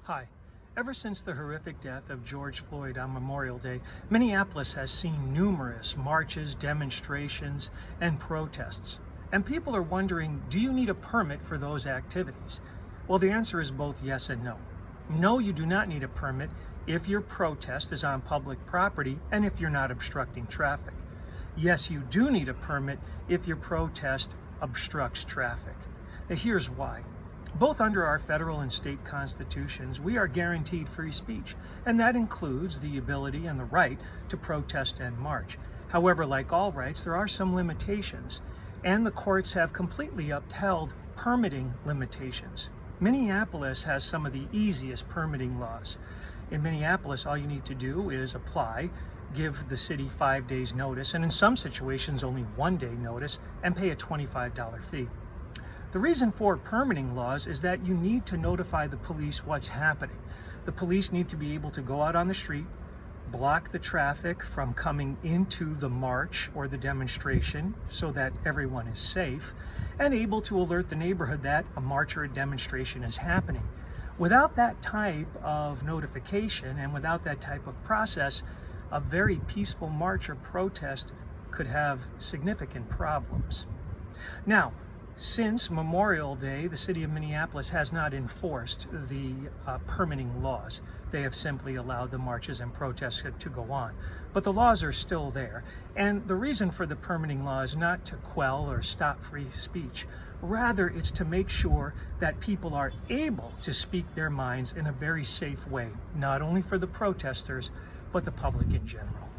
Hi. Ever since the horrific death of George Floyd on Memorial Day, Minneapolis has seen numerous marches, demonstrations, and protests. And people are wondering, do you need a permit for those activities? Well, the answer is both yes and no. No, you do not need a permit if your protest is on public property and if you're not obstructing traffic. Yes, you do need a permit if your protest obstructs traffic. Now, here's why. Both under our federal and state constitutions, we are guaranteed free speech, and that includes the ability and the right to protest and march. However, like all rights, there are some limitations, and the courts have completely upheld permitting limitations. Minneapolis has some of the easiest permitting laws. In Minneapolis, all you need to do is apply, give the city 5 days notice, and in some situations only 1 day notice, and pay a $25 fee. The reason for permitting laws is that you need to notify the police what's happening. The police need to be able to go out on the street, block the traffic from coming into the march or the demonstration so that everyone is safe, and able to alert the neighborhood that a march or a demonstration is happening. Without that type of notification and without that type of process, a very peaceful march or protest could have significant problems. Now, since Memorial Day, the city of Minneapolis has not enforced the permitting laws. They have simply allowed the marches and protests to go on. But the laws are still there. And the reason for the permitting law is not to quell or stop free speech. Rather, it's to make sure that people are able to speak their minds in a very safe way, not only for the protesters, but the public in general.